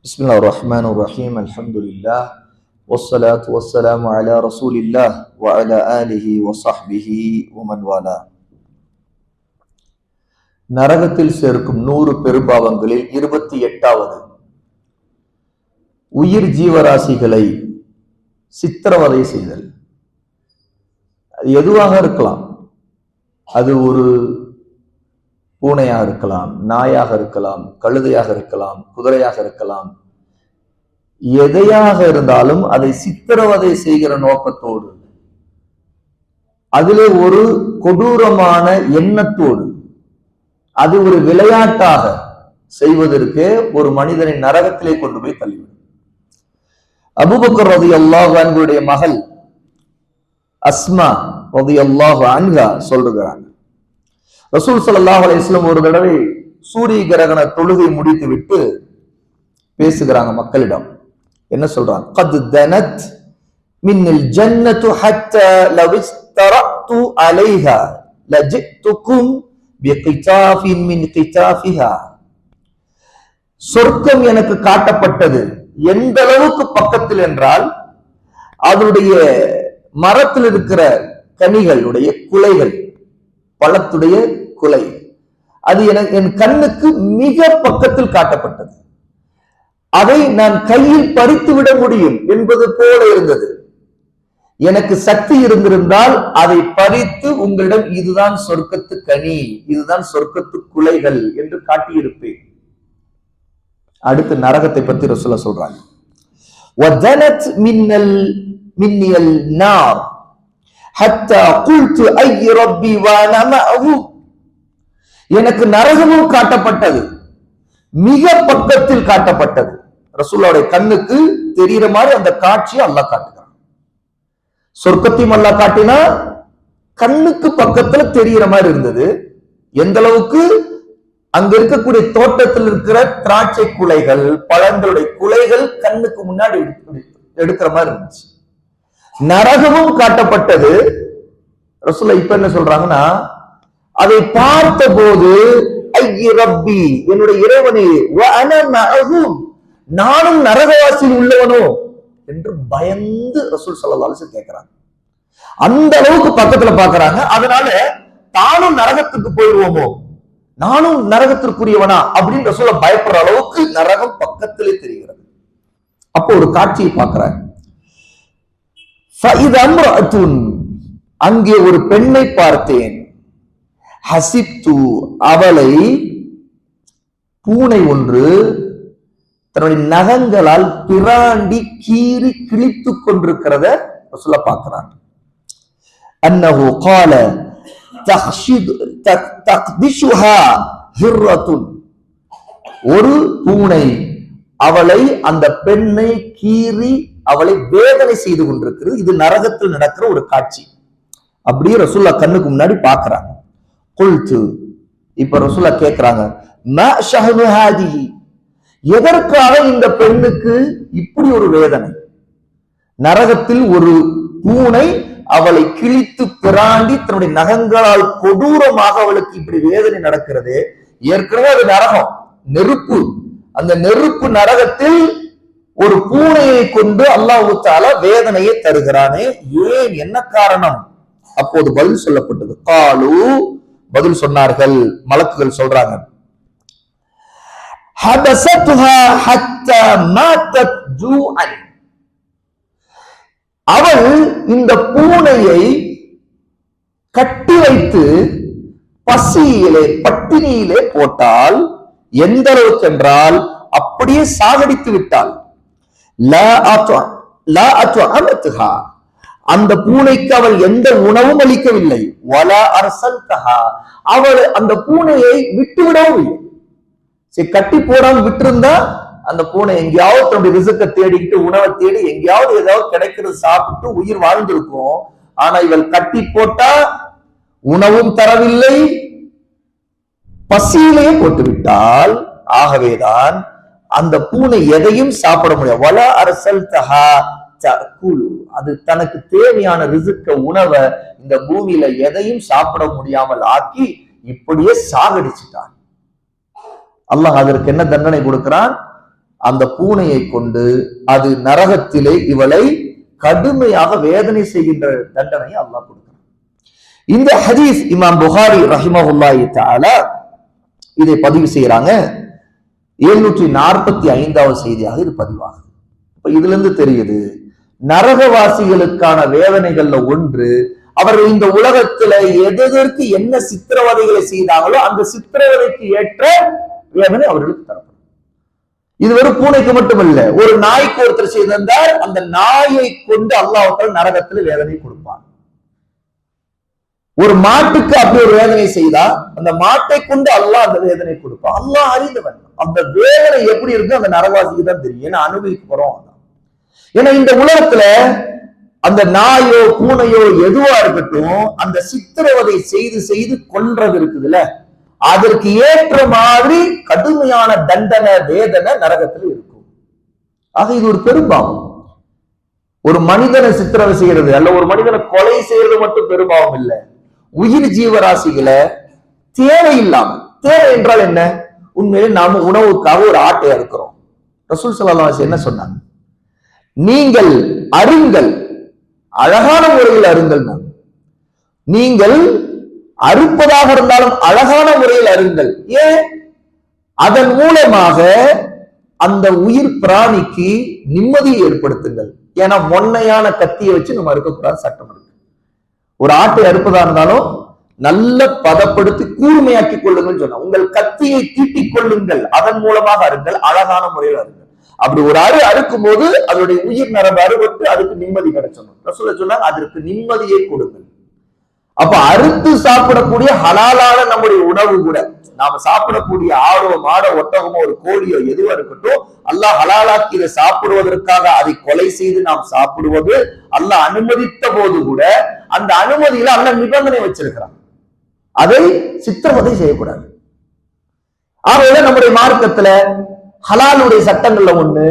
بسم الله الرحمن الرحيم الحمد لله والصلاة والسلام على رسول الله وعلى آله وصحبه ومن والاه. நரகத்தில் சேர்க்கும் 100 பெரும்பாவங்களில் 28வது உயிர் ஜீவராசிகளை சித்திரவதை செய்தல். எதுவாக இருக்கலாம், அது ஒரு பூனையாக இருக்கலாம், நாயாக இருக்கலாம், கழுதையாக இருக்கலாம், குதிரையாக இருக்கலாம். எதையாக இருந்தாலும் அதை சித்திரவதை செய்கிற நோக்கத்தோடு, அதிலே ஒரு கொடூரமான எண்ணத்தோடு, அது ஒரு விளையாட்டாக செய்வதற்கு ஒரு மனிதனை நரகத்திலே கொண்டு போய் தள்ளிவிடும். அபூபக்கர் ரலியல்லாஹு அன்ஹுடைய மகள் அஸ்மா ரலியல்லாஹு அன்ஹா சொல்றாங்க, ரசூல் ஸல்லல்லாஹு அலைஹி வஸல்லம் ஒரு தடவை சூரிய கிரகண தொழுகை முடித்து விட்டு பேசுகிறாங்க மக்களிடம். என்ன சொல்றாங்க? கத் தனத் மின்னல் ஜன்னத்து ஹத்தா லவ் இஸ்தரத்து அலைஹா லஜித்துக்கும் பிகிதாஃபின் மின் கிதாஃபிஹா. சொர்க்கம் எனக்கு காட்டப்பட்டது. எந்த அளவுக்கு பக்கத்தில் என்றால், அதனுடைய மரத்தில் இருக்கிற கனிகளுடைய குலைகள், பழத்துடைய குலை, அது என் கண்ணுக்கு மிக பக்கத்தில் காட்டப்பட்டது. அதை நான் கையில் பறித்து விட முடியும் என்பது போல இருந்தது. எனக்கு சக்தி இருந்திருந்தால் அதை பறித்து உங்களிடம் இதுதான் சொர்க்கத்து கனி, இதுதான் சொர்க்கத்து குலைகள் என்று காட்டியிருப்பேன். அடுத்து நரகத்தை பத்தி ரசூலுல்லாஹ் சொல்றாங்க. வதனத் மின்னல் நார் ஹத்தா குல்து ஐ ரப்பி வானா மஅஹு. எனக்கு நரகமும் காட்டப்பட்டது, மிக பக்கத்தில் காட்டப்பட்டது. ரசூலுல்லாஹ்வுடைய கண்ணுக்கு தெரிகிற மாதிரி அந்த காட்சியை அல்லாஹ் காட்டுகிறான். சொர்க்கத்தையும் அல்லாஹ் காட்டினா கண்ணுக்கு பக்கத்துல தெரிகிற மாதிரி இருந்தது. எந்த அளவுக்கு? அங்க இருக்கக்கூடிய தோட்டத்தில் இருக்கிற திராட்சை குலைகள், பழங்களுடைய குலைகள் கண்ணுக்கு முன்னாடி எடுக்கிற மாதிரி இருந்துச்சு. நரகமும் காட்டப்பட்டது. ரசூலுல்லாஹ் இப்ப என்ன சொல்றாங்கன்னா, அதை பார்த்த போது ஐய ரப்பி, என்னுடைய இறைவனே, வஅனா மஅஹு, நானும் நரகவாசியில் உள்ளவனோ என்று பயந்து ரசூல் ஸல்லல்லாஹு அலைஹி வஸல்லம் கேட்கிறாங்க. அந்த அளவுக்கு பக்கத்துல பாக்குறாங்க. அதனால தானும் நரகத்துக்கு போயிடுவோமோ, நானும் நரகத்திற்குரியவனா அப்படின்னு ரசூலுல்லாஹ் பயப்படுற அளவுக்கு நரகம் பக்கத்திலே தெரிகிறது. அப்போ ஒரு காட்சியை பார்க்கிறாங்க. அங்கே ஒரு பெண்ணை பார்த்தேன். ஹசிப்து, அவளை பூனை ஒன்று தன்னுடைய நகங்களால் பிராண்டி கீறி கிழித்துக் கொண்டிருக்கிறத ரசூலுல்லாஹ் பார்க்கிறாங்க. அன்னஹு قال தக்திஷுஹா ஹிர்ரத்துன், ஒரு பூனை அவளை, அந்த பெண்ணை கீறி அவளை வேதனை செய்து கொண்டிருக்கிறது. இது நரகத்தில் நடக்கிற ஒரு காட்சி. அப்படியே ரசூலுல்லாஹ் கண்ணுக்கு முன்னாடி பாக்குறாங்க. குல்து, இப்ப ரசூலுல்லாஹ் கேக்குறாங்க, மா ஷஹனு ஹாதிஹி, எதற்காக இந்த பெண்ணுக்கு இப்படி ஒரு வேதனை? நரகத்தில் ஒரு பூனை அவளை கிழித்து பிராண்டி தன்னுடைய நகங்களால் கொடூரமாக அவளுக்கு இப்படி வேதனை நடக்கிறது. ஏற்கனவே அது நரகம், நெருப்பு. அந்த நெருப்பு நரகத்தில் ஒரு பூனையை கொண்டு அல்லாஹ் தஆலா வேதனையை தருகிறானே, ஏன், என்ன காரணம்? அப்போது பதில் சொல்லப்பட்டது. காலு, பதில் சொன்னார்கள், மலக்குகள் சொல்றாங்க, ஹபஸத்ஹா ஹத்தா மாத்தத் ஜூஅன், அவள் இந்த பூனையை கட்டி வைத்து பசியிலே, பட்டினியிலே போட்டால், எந்த அளவுக்கு என்றால் அப்படியே சாகடித்து விட்டாள். அந்த பூனைக்கு அவள் எந்த உணவும் அளிக்கவில்லை. வலா அர்சல்தஹா, அவள் அந்த பூனையை விட்டுவிடவும் இல்லை. சரி, கட்டி போடாம விட்டிருந்தா அந்த பூனை எங்கேயாவது தன்னுடைய ரிஸ்கை தேடிக்கிட்டு, உணவை தேடி எங்கேயாவது ஏதாவது கிடைக்கிறது சாப்பிட்டு உயிர் வாழ்ந்திருக்கும். ஆனா இவள் கட்டி போட்டா உணவும் தரவில்லை, பசியிலேயே போட்டு விட்டால். ஆகவேதான் அந்த பூனை எதையும் சாப்பிட முடியாது. வலா அர்சல்தஹா தஅகுலு, அது தனக்கு தேவையான ரிஸ்க, உணவை இந்த பூமியில எதையும் சாப்பிட முடியாமல் ஆக்கி இப்படியே சாகடிச்சுட்டான். அல்லாஹ் அதற்கு என்ன தண்டனை கொடுக்கிறான்? அந்த பூனையை கொண்டு அது நரகத்திலே இவளை கடுமையாக வேதனை செய்கின்ற தண்டனையை அல்லாஹ் கொடுக்கிறான். இந்த ஹதீஸ் இமாம் புகாரி ரஹிமஹுல்லாஹி தஆலா இதை பதிவு செய்யறாங்க. 745வது செய்தியாக இது பதிவாகுது. இப்ப இதுல இருந்து தெரியுது, நரகவாசிகளுக்கான வேதனைகள்ல ஒன்று, அவர்கள் இந்த உலகத்துல எதற்கு என்ன சித்திரவதைகளை செய்தாங்களோ அந்த சித்திரவதைக்கு ஏற்ற வேதனை அவர்களுக்கு தரப்படும். இது வெறும் பூனைக்கு மட்டுமல்ல, ஒரு நாய்க்கு ஒருத்தர் செய்திருந்தால் அந்த நாயை கொண்டு அல்லாஹ் நரகத்தில் வேதனை கொடுப்பான். ஒரு மாட்டுக்கு அப்படி ஒரு வேதனை செய்தா அந்த மாட்டை கொண்டு அல்லாஹ் அந்த வேதனை கொடுப்பான். அல்லாஹ் அறிந்தவன். அந்த வேதனை எப்படி இருக்கு அந்த நரகவாசிக்கு தான் தெரியும். ஏன்னா அனுபவிக்க போறோம். ஏன்னா இந்த உலகத்துல அந்த நாயோ பூனையோ எதுவா இருக்கட்டும், அந்த சித்திரவதை செய்து செய்து கொன்றது இருக்குதுல்ல, அதற்கு ஏற்ற மாதிரி கடுமையான தண்டனை வேதனை நரகத்தில் இருக்கும். ஆக இது ஒரு பெரும்பாவம். ஒரு மனிதனை சித்திரவதை செய்யறது அல்ல, ஒரு மனிதனை கொலை செய்யறது மட்டும் பெரும்பாவம் இல்லை. உயிர் ஜீவராசிகளை தேவையில்லாம, தேவை என்றால் என்ன, உண்மையிலே நாம உணவுக்காக ஒரு ஆட்டை அறுக்கிறோம். ரசூல் ஸல்லல்லாஹு அலைஹி வஸல்லம் என்ன சொன்னாங்க? நீங்கள் அருங்கள், அழகான முறையில் அருங்கள். நீங்கள் அறுப்பதாக இருந்தாலும் அழகான முறையில் அருங்கள். ஏன்? அதன் மூலமாக அந்த உயிர் பிராணிக்கு நிம்மதியை ஏற்படுத்துங்கள். ஏன்னா மொன்னையான கத்தியை வச்சு நம்ம அறுக்கக்கூடாது, சட்டம் இருக்கு. ஒரு ஆட்டை அறுப்பதா இருந்தாலும் நல்ல பதப்படுத்தி கூர்மையாக்கி கொள்ளுங்கள் சொன்ன. உங்கள் கத்தியை தீட்டிக் கொள்ளுங்கள், அதன் மூலமாக அருங்கள், அழகான முறையில் அருங்கள். அப்படி ஒரு அறுக்கும் போது அதனுடைய உயிர் நரம்பு அறுபட்டு அதுக்கு நிம்மதி கிடைச்சணும். ரசூலுல்லாஹ் சொன்னாங்க, அதற்கு நிம்மதியை கொடுங்கள். அப்ப அறுத்து சாப்பிடக்கூடிய ஹலாலான நம்முடைய உணவு கூட, நாம சாப்பிடக்கூடிய ஆடோ மாடோ ஒட்டகமோ ஒரு கோழியோ எதுவா இருக்கட்டும், அல்லாஹ் ஹலாலாக்கி இதை சாப்பிடுவதற்காக அதை கொலை செய்து நாம் சாப்பிடுவது அல்லாஹ் அனுமதித்த போது கூட அந்த அனுமதியில அல்லாஹ் நிபந்தனை வச்சிருக்கிறான், அதை சித்திரவதை செய்யக்கூடாது. ஆகவே நம்முடைய மார்க்கத்துல ஹலாலுடைய சட்டங்கள்ல ஒண்ணு,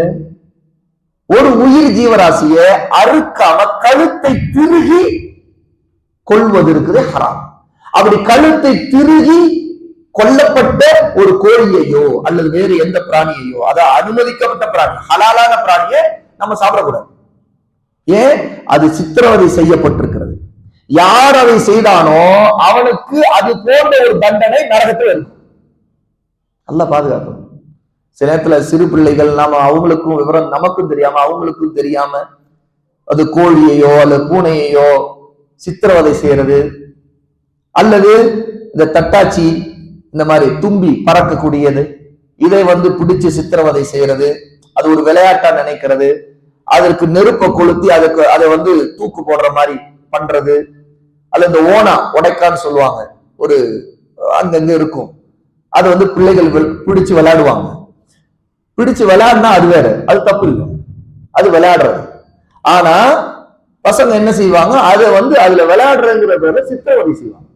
ஒரு உயிர் ஜீவராசிய அறுக்காம கழுத்தை திருகி கொள்வது இருக்குது ஹராம். அப்படி கழுத்தை திருகி கொல்லப்பட்ட ஒரு கோழியையோ அல்லது வேறு எந்த பிராணியையோ, அதாவது அனுமதிக்கப்பட்ட பிராணி, ஹலாலான பிராணியை நம்ம சாப்பிடக்கூடாது. ஏன்? அது சித்திரவதை செய்யப்பட்டிருக்கிறது. யார் அதை செய்தானோ அவனுக்கு அது போன்ற ஒரு தண்டனை நரகத்தில் இருக்கும். நல்லா பாதுகாக்கணும். சில நேரத்துல சிறு பிள்ளைகள், நாம அவங்களுக்கும் விவரம் நமக்கும் தெரியாம அவங்களுக்கும் தெரியாம அது கோழியையோ அல்லது பூனையையோ சித்திரவதை செய்யறது, அல்லது இந்த தட்டாச்சி இந்த மாதிரி தும்பி பறக்கக்கூடியது இதை பிடிச்சு சித்திரவதை செய்யறது, அது ஒரு விளையாட்டா நினைக்கிறது, அதற்கு நெருப்பை கொளுத்தி அதை தூக்கு போடுற மாதிரி பண்றது, அல்ல இந்த ஓனா உடைக்கான்னு சொல்லுவாங்க, ஒரு அங்கங்க இருக்கும், அது பிள்ளைகள் பிடிச்சு விளையாடுவாங்க. பிடிச்சு விளையாடுனா அது வேற, அது தப்பு இல்லை, அது விளையாடுறது. ஆனா பசங்க என்ன செய்வாங்க, அதை அதுல விளையாடுறங்கிற பேர்ல சித்திரவதை செய்வாங்க.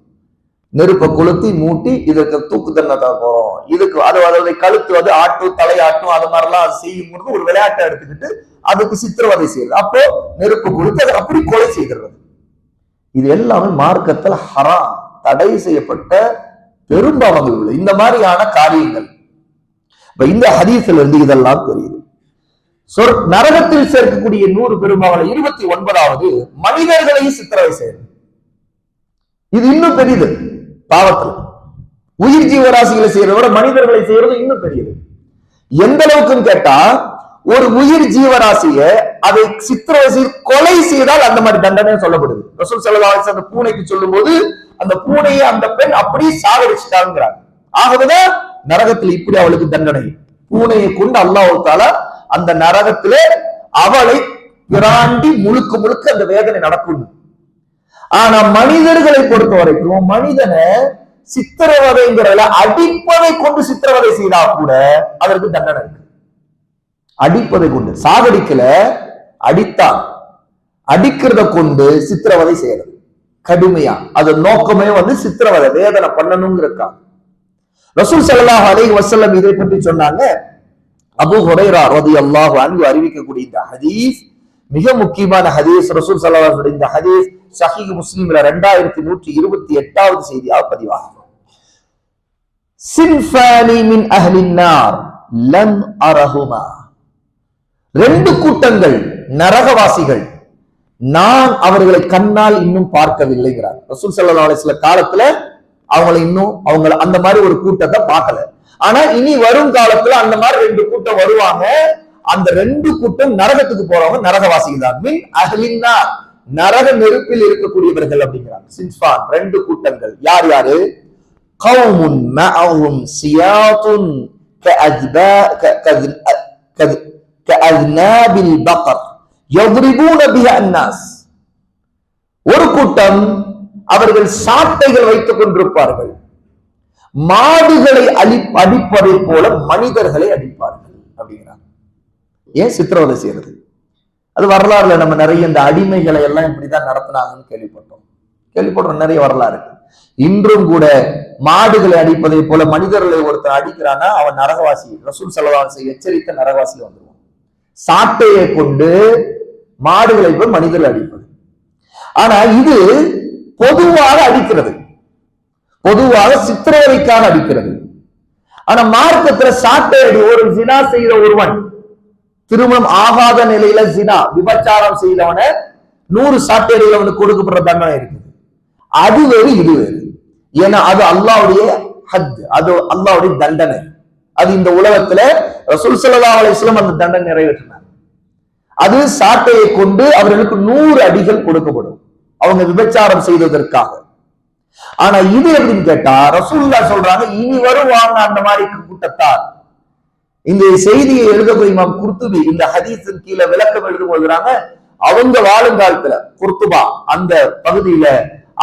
நெருப்பை கொளுத்தி மூட்டி இதற்கு தூக்கு தண்டனை தான் போறோம், இதுக்கு அதோட கழுத்து ஆட்டும் தலையாட்டும் அது மாதிரிலாம் அது செய்யும் பொழுது ஒரு விளையாட்டை எடுத்துக்கிட்டு அதுக்கு சித்திரவதை செய்யுது. அப்போ நெருப்பு கொளுத்தி அதை அப்படி கொலை செய்கிறது. இது எல்லாமே மார்க்கத்தில் ஹராம், தடை செய்யப்பட்ட பெரும்பாவங்கள் உள்ள இந்த மாதிரியான காரியங்கள். இந்த ஹதீஸ்ல இருந்து இதெல்லாம் தெரியுது. நரகத்தில் சேர்க்கக்கூடிய 100 பெரும்பாவங்களை 29வது மனிதர்களையும் சித்திரவதை செய்யறது. இது இன்னும் பெரியது பாவத்தில். உயிர் ஜீவராசிகளை செய்யறத விட மனிதர்களை செய்யறது இன்னும் பெரியது. எந்த அளவுக்குன்னு கேட்டா, ஒரு உயிர் ஜீவராசிய அதை சித்திரவதை கொலை செய்தால் அந்த மாதிரி தண்டனை சொல்லப்படுது. ரசூல் ஸல்லல்லாஹு அலைஹி வஸல்லம் அந்த பூனைக்கு சொல்லும் போது அந்த பூனையை அந்த பெண் அப்படியே சாகடிச்சிட்டாங்கிறாங்க. ஆகவேதான் நரகத்தில் இப்படி அவளுக்கு தண்டனை. பூனையை கொண்டு அல்லாஹ் தஆலா அந்த நரகத்திலே அவளை பிராண்டி முழுக்க முழுக்க அந்த வேதனை நடக்கும். ஆனா மனிதர்களை பொறுத்த வரைக்கும் மனிதனை சித்திரவதைங்கிறத அடிப்பதை கொண்டு சித்திரவதை செய்தா கூட அதற்கு தண்டனை இருக்கு. அடிப்பதை கொண்டு, சாகடிக்கல, அடித்தான், அடிக்கிறத கொண்டு சித்திரவதை செய்யறது கடுமையா. அது நோக்கமே சித்திரவதை வேதனை பண்ணணுங்கிறதுக்காக. ரசூல் ஸல்லல்லாஹு அலைஹி வஸல்லம் இதை பற்றி சொன்னாங்க. அபூ ஹுரைரா ரலியல்லாஹு அன்ஹு அறிவிக்கக்கூடிய இந்த ஹதீஸ் மிக முக்கியமான ஹதீஸ். ரசூல் ஸல்லல்லாஹு அலைஹி வஸல்லம் இந்த ஹதீஸ் ஸஹீஹ் முஸ்லிம்ல 2128வது செய்தியாக பதிவாகும். சின்ஃபானி மின் அஹ்லின் நார் லம் அரஹுமா. ரெண்டு கூட்டங்கள் நரகவாசிகள், நான் அவர்களை கண்ணால் இன்னும் பார்க்கவில்லைங்கிறார் ரசூல் ஸல்லல்லாஹு அலைஹி வஸல்லம். காலத்துல அவங்களை இன்னும் அந்த மாதிரி ஒரு கூட்டத்தை பார்க்கல. ஆனா இனி வரும் காலத்துல அந்த மாதிரி ரெண்டு கூட்டம் வருவாங்க. அந்த ரெண்டு கூட்டம் நரகத்துக்கு போறவங்க நரகவாசிகள் தான். மின் அஹ்லின்னா, நரக நெருப்பில் இருக்கக்கூடியவர்கள் அப்படிங்கிறாங்க. சின்ஃபான், ரெண்டு கூட்டங்கள். யார் யாரு? கௌமுன் மஅஹும் சியாத்துன் கஅذنابில் பகர் யضربون بها الناس. ஒரு கூட்டம் அவர்கள் சாட்டைகள் வைத்துக் கொண்டிருப்பார்கள், மாடுகளை அடிப்பதை போல மனிதர்களை அடிப்பார்கள் அப்படிங்கிறாங்க. ஏன் சித்திரவதை செய்யறது? அது வரலாறுல நம்ம நிறைய இந்த அடிமைகளை எல்லாம் இப்படிதான் நடத்தினாங்கன்னு கேள்விப்படுறோம் நிறைய வரலாறு. இன்றும் கூட மாடுகளை அடிப்பதை போல மனிதர்களை ஒருத்தர் அடிக்கிறான்னா அவன் நரகவாசி. ரசூல் ஸல்லல்லாஹு அலைஹி வஸல்லம் எச்சரித்த நரகவாசி வந்துருவான். சாட்டையை கொண்டு மாடுகளை போய் மனிதர்கள் அடிப்பது. ஆனா இது பொதுவாக அடிக்கிறது, பொதுவாக சித்திரவதைக்காக அடிக்கிறது. ஆனா மார்க்கத்துல சாட்டை அடி, ஒரு ஜினா செய்த ஒருவன், திருமணம் ஆகாத நிலையில ஜினா விபச்சாரம் செய்தவன 100 சாட்டைகள் அவனுக்கு கொடுக்கப்படுற தண்டனை இருக்குது. அது வேறு இது வேறு. ஏன்னா அது அல்லாஹ்வுடைய ஹத், அது அல்லாஹ்வுடைய தண்டனை. அது இந்த உலகத்துல ரசூல் ஸல்லல்லாஹு அலைஹி வஸல்லம் அந்த தண்டனை நிறைவேற்றினார். அது சாட்டையை கொண்டு அவர்களுக்கு 100 அடிகள் கொடுக்கப்படும் அவங்க விபச்சாரம் செய்ததற்காக. ஆனா இது எப்படின்னு கேட்டா ரசூலுல்லாஹ் சொல்றாங்க, இனி வருவாங்க அந்த மாதிரி கூட்டத்தார். இந்த செய்தியை எழுதக்கூடிய இமாம் குர்துபி இந்த ஹதீஸின் கீழே விளக்கம் எழுதும் போதுறாங்க, அவங்க வாழும் காலத்துல குர்துபா அந்த பகுதியில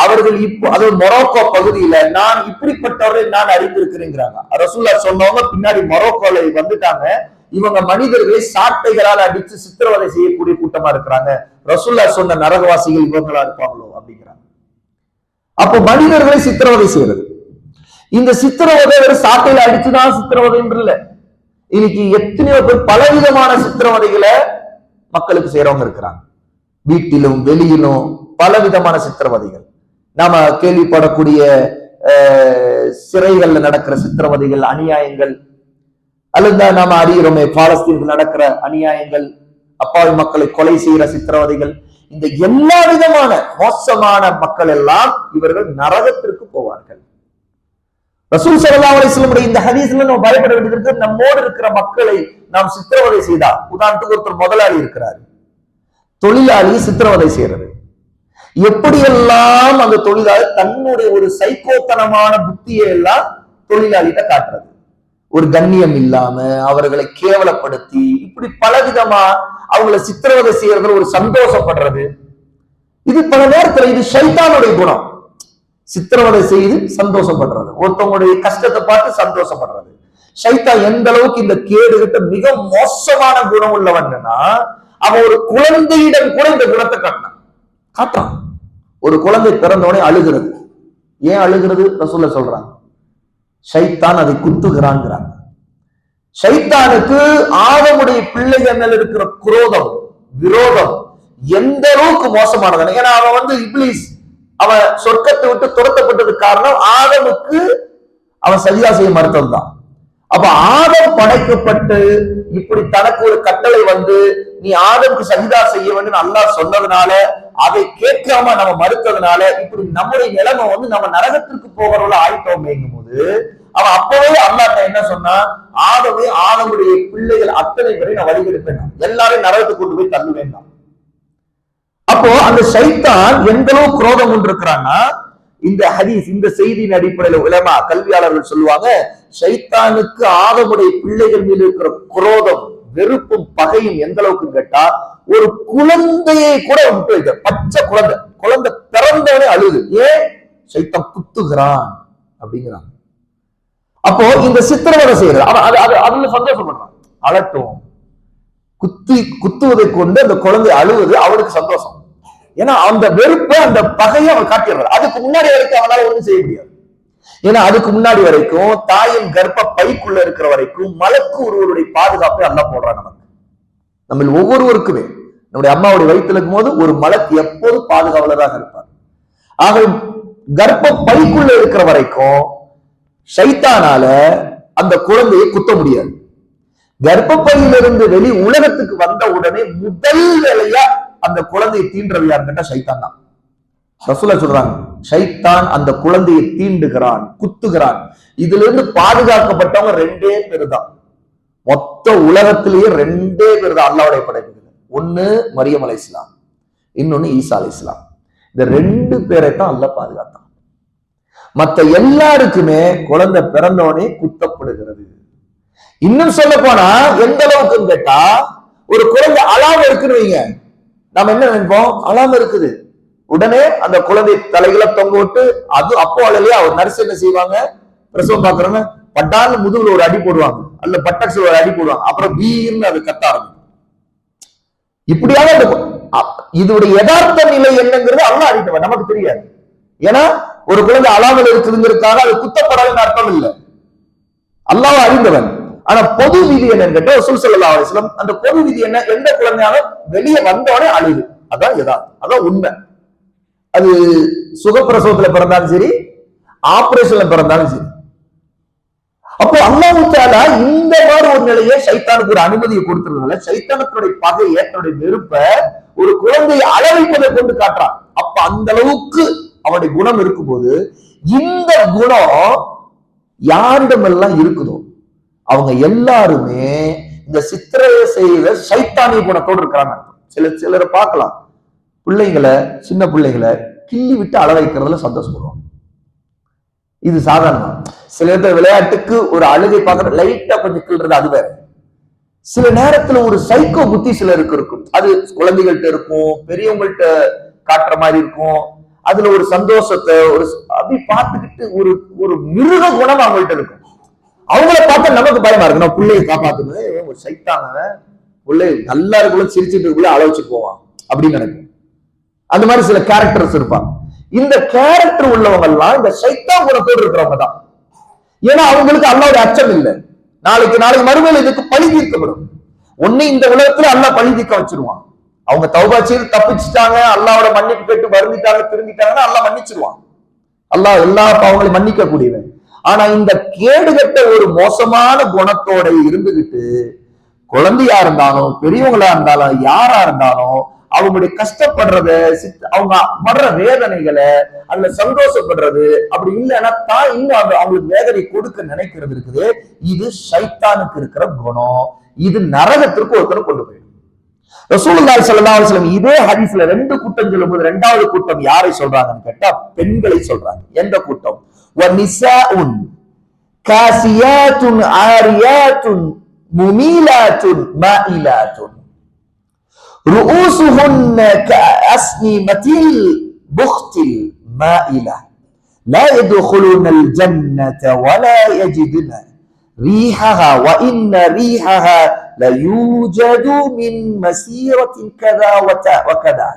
அவர்கள் இப்போ அதாவது மொரோக்கோ பகுதியில நான் இப்படிப்பட்டவரை நான் அறிந்திருக்கிறேங்கிறாங்க. ரசூலுல்லாஹ் சொன்னவங்க பின்னாடி மொரோக்கோல வந்துட்டாங்க. இவங்க மனிதர்களை சாட்டைகளால் அடிச்சு சித்திரவதை செய்யக்கூடிய கூட்டமா இருக்கிறாங்க. ரசூலுல்லாஹ் சொன்ன நரகவாசிகள் இவங்களா இருப்பாங்களோ அப்படிங்கிறாங்க. அப்போ மனிதர்களை சித்திரவதை செய்யறது, இந்த சித்திரவதை ஒரு சாட்டையில அடிச்சுதான் சித்திரவதை என்று இல்லை. இன்னைக்கு எத்தனையோ பேர் பலவிதமான சித்திரவதைகளை மக்களுக்கு செய்யறவங்க இருக்கிறாங்க. வீட்டிலும் வெளியிலும் பலவிதமான சித்திரவதைகள். நாம கேள்விப்படக்கூடிய சிறைகள்ல நடக்கிற சித்திரவதைகள், அநியாயங்கள், அல்லது நாம அறிகிறோமே பாலஸ்தீனில் நடக்கிற அநியாயங்கள், அப்பாவி மக்களை கொலை செய்கிற சித்திரவதைகள், இந்த எல்லா விதமான மோசமான மக்கள் எல்லாம் இவர்கள் நரகத்திற்கு போவார்கள். ரசூல் ஸல்லல்லாஹு அலைஹி வஸல்லம் இந்த ஹதீஸ்ல நம்ம பயப்பட வேண்டியது, நம்மோடு இருக்கிற மக்களை நாம் சித்திரவதை செய்தா, உதாரணத்துக்கு ஒருத்தர் முதலாளி இருக்கிறார், தொழிலாளி சித்திரவதை செய்யறது, எப்படியெல்லாம் அந்த தொழிலாளி தன்னுடைய ஒரு சைக்கோத்தனமான புத்தியை எல்லாம் தொழிலாளிகிட்ட காட்டுறது, ஒரு கண்ணியம் இல்லாம அவர்களை கேவலப்படுத்தி இப்படி பலவிதமா அவங்களை சித்திரவதை செய்யறது, ஒரு சந்தோஷப்படுறது. இது பல நேரத்துல இது ஷைத்தானுடைய குணம். சித்திரவதை செய்து சந்தோஷப்படுறது, ஒருத்தவங்களுடைய கஷ்டத்தை பார்த்து சந்தோஷப்படுறது. ஷைத்தான் எந்த அளவுக்கு இந்த கேடுகிட்ட மிக மோசமான குணம் உள்ளவன்னா, அவன் ஒரு குழந்தையிடம் கூட இந்த குணத்தை காட்டான். ஒரு குழந்தை பிறந்தவனே அழுகிறது. ஏன் அழுகிறது? ரசூலுல்லாஹ் சொல்றாங்க, ஷைத்தான் அதை குத்துகிறான்ங்கிறாங்க. ஷைத்தானுக்கு ஆதமுடைய பிள்ளைகள் மேல இருக்கிற குரோதம், விரோதம் எந்த அளவுக்கு மோசமானது. ஏன்னா அவன் இப்லீஸ், அவன் சொர்க்கத்தை விட்டு துரத்தப்பட்டதுக்கு காரணம் ஆதமுக்கு அவன் சஜிதா செய்ய மறுத்தது தான். அப்ப ஆதம் படைக்கப்பட்டு இப்படி தனக்கு ஒரு கட்டளை நீ ஆதமுக்கு சஜிதா செய்ய வேண்டும் அல்லாஹ் சொன்னதுனால, அதை கேட்காம நம்ம மறுத்ததுனால இப்படி நம்முடைய நிலைமை நம்ம நரகத்திற்கு போகிறவங்கள ஆயிட்டோம் போது, அவன் அப்பவே அல்லாஹ் என்ன சொன்னா, ஆதமுடைய பிள்ளைகள் அத்தனை பேரை நான் வழிகெடுப்பேன், எல்லாரையும் நரகத்துக்கு கொண்டு போய் தள்ளுவேன். அப்போ அந்த ஷைத்தான் எந்த அளவு குரோதம் கொண்டிருக்கிறான்னா, இந்த ஹதீஸ் இந்த செய்தியின் அடிப்படையில உலமா கல்வியாளர்கள் சொல்லுவாங்க, ஷைத்தானுக்கு ஆதமுடைய பிள்ளைகள் மீது இருக்கிற குரோதம், வெறுப்பும் பகையும் எந்த அளவுக்கு கேட்டா, ஒரு குழந்தையை கூட விட்டு வைக்க, பச்சை குழந்தை பிறந்தவனே அழுது, ஏன்? ஷைத்தான் குத்துகிறான் அப்படிங்கிறாங்க. அப்போ இந்த சித்திரவதை செய்யறது அதுல சந்தோஷப்படுறான், அழட்டும், குத்துவதை கொண்டு அந்த குழந்தை அழுவது அவனுக்கு சந்தோஷம். ஏன்னா அந்த வெறுப்பை அந்த பகையை அவன் காட்டிடுறான். அதுக்கு முன்னாடி வரைக்கும் அவனால ஒண்ணும் செய்ய முடியாது. ஏன்னா அதுக்கு முன்னாடி வரைக்கும் தாயின் கர்ப்ப பைக்குள்ள இருக்கிற வரைக்கும் மலக்கு ஒருவருடைய பாதுகாப்பை அல்லாஹ் போடுறான் நமக்கு. நம்ம ஒவ்வொருவருக்குமே நம்முடைய அம்மாவுடைய வயிற்றுல இருக்கும் போது ஒரு மலக்கு எப்போது பாதுகாவலராக இருப்பார். ஆக கர்ப்ப பைக்குள்ள இருக்கிற வரைக்கும் ஷைத்தானால அந்த குழந்தையை குத்த முடியாது. கர்ப்பப்பையிலிருந்து வெளி உலகத்துக்கு வந்த உடனே முதல் வேலையா அந்த குழந்தையை தீண்டுறது யாருன்னு ஷைத்தான் தான். ரசூலா சொல்றாங்க, ஷைத்தான் அந்த குழந்தையை தீண்டுகிறான், குத்துகிறான். இதுல இருந்து பாதுகாக்கப்பட்டவங்க 2 பேர் தான். மொத்த உலகத்திலேயே 2 பேர் தான் அல்லாஹ்வுடைய படைப்புகள். ஒண்ணு மரியம் அலைஹிஸ்ஸலாம், இன்னொன்னு ஈசா அலைஹிஸ்ஸலாம். இந்த 2 பேரை தான் அல்லாஹ் பாதுகாத்தான். மத்த எல்லாருக்குமே குழந்தை பிறந்தவனே குத்தப்படுகிறது. இன்னும் சொல்ல போனா எந்த அளவுக்குன்னு கேட்டா, ஒரு குழந்தை அழாம இருக்குன்னு வைங்க, நாம என்ன நினைப்போம், அழாம இருக்குது, உடனே அந்த குழந்தை தலைகளை தொங்க விட்டு, அது அப்போ அழலையா ஒரு நர்ஸ் என்ன செய்வாங்க, பிரசவம் பாக்குறவங்க பட்டான்னு முதுகுல ஒரு அடி போடுவாங்க, அல்ல பட்டாக்ஸ் ஒரு அடி போடுவாங்க, அப்புறம் வீர்னு அது கத்த ஆரம்பிக்கும். இப்படியாக இதோட யதார்த்த நிலை என்னங்கிறது அல்லாஹ் அறிந்தவன், நமக்கு தெரியாது. ஏன்னா ஒரு குழந்தை அழாமல் இருக்குதுங்கிறதுக்காக அது குத்தப்படாதுன்னு அர்த்தம் இல்லை, அல்லாஹ் அறிந்தவன். ஆனா பொது விதி என்னன்னு கேட்டா, ரசூல் ஸல்லல்லாஹு அலைஹி வஸல்லம் அந்த பொது விதி என்ன, எந்த குழந்தையாலும் வெளியே வந்தோடனே அழுது, அதான் யதார்த்தம், அதான் உண்மை. அது சுகப்பிரசவத்துல பிறந்தாலும் சரி, ஆபரேஷன்ல பிறந்தாலும் சரி. அப்போ அல்லாஹ் தஆலா இந்த மாதிரி ஒரு நிலையை சைத்தானுக்கு ஒரு அனுமதியை கொடுத்திருந்தனால, சைத்தானத்துடைய பகையை, தன்னுடைய நெருப்ப ஒரு குழந்தையை அளவைப்பதை கொண்டு காட்டுறான். அப்ப அந்த அளவுக்கு அவனுடைய குணம் இருக்கும்போது, இந்த குணம் யாரிடமெல்லாம் இருக்குதோ அவங்க எல்லாருமே இந்த சித்திரையை செய்த சைத்தானிய குணத்தோடு இருக்கிறாங்க. சிலரை பார்க்கலாம், பிள்ளைங்களை, சின்ன பிள்ளைகளை கிள்ளி விட்டு அள வைக்கிறதுல சந்தோஷப்படுவாங்க. இது சாதாரணம். சில இடத்துல விளையாட்டுக்கு ஒரு அழுகை பார்க்கற லைட்டா கொஞ்சம் கிள்றது அது வேற. சில நேரத்துல ஒரு சைக்கோ புத்தி சிலருக்கு இருக்கும். அது குழந்தைகள்கிட்ட இருக்கும், பெரியவங்கள்ட்ட காட்டுற மாதிரி இருக்கும். அதுல ஒரு சந்தோஷத்தை ஒரு அப்படி பார்த்துக்கிட்டு ஒரு ஒரு மிருக குணம் அவங்கள்ட்ட இருக்கும். அவங்கள பார்த்தா நமக்கு பயமா இருக்கு, நான் பிள்ளையை காப்பாத்தணும், ஒரு சைத்தாங்க பிள்ளை நல்லா இருக்குள்ள சிரிச்சுட்டு இருக்குள்ள அள வச்சுட்டு போவான் அப்படின்னு நினைக்கும். அந்த மாதிரி சில கேரக்டர்ஸ் இருப்பாங்க. இந்த கேரக்டர் உள்ளவங்க எல்லாம் இந்த சைத்தான் குணத்தோடு இருக்கிறவங்க தான். ஏன்னா அவங்களுக்கு அல்லாஹ்வுடைய அச்சம் இல்லை. நாளைக்கு மறுமையில இதுக்கு பழி தீர்க்கப்படும். ஒண்ணு இந்த உலகத்துல அல்லாஹ் பழி தீர்க்க வச்சிருவான். அவங்க தௌபா செய்து தப்பிச்சுட்டாங்க, அல்லாஹ்வோட மன்னிப்பு கேட்டு வருந்திட்டாங்க, திரும்பிட்டாங்கன்னா அல்லாஹ் மன்னிச்சிருவான். அல்லாஹ் எல்லா பாவங்களையும் மன்னிக்க கூடியவன். ஆனா இந்த கேடுகட்ட ஒரு மோசமான குணத்தோட இருந்துகிட்டு குழந்தையா இருந்தாலும் பெரியவங்களா இருந்தாலும் யாரா இருந்தாலும் அவங்களுடைய கஷ்டப்படுறத, அவங்க படுற வேதனைகளை, அதுல சந்தோஷப்படுறது, அப்படி இல்லைன்னா தான் இன்னும் அவங்களுக்கு வேதனை கொடுக்க நினைக்கிறது இருக்குது. இது சைத்தானுக்கு இருக்கிற குணம். இது நரகத்திற்கு ஒருத்தர் கொண்டு போயிடும். ரசூலுல்லாஹி ஸல்லல்லாஹு அலைஹி வஸல்லம் இதே ஹதீஸ்ல 2 கூட்டம் சொல்லும்போது 2வது கூட்டம் யாரை சொல்றாங்கன்னு கேட்டா பெண்களை சொல்றாங்க. எந்த கூட்டம்? வநிசாஉன் காசியாத்துன் ஆரியாத்துன் முமீலாத்துன் மாயிலாத்துன் رؤوسهن كأسنمة البخت المائلة لا يدخلون الجنة ولا يجدن ريحها وإن ريحها ليوجد من مسيرة كذا وكذا.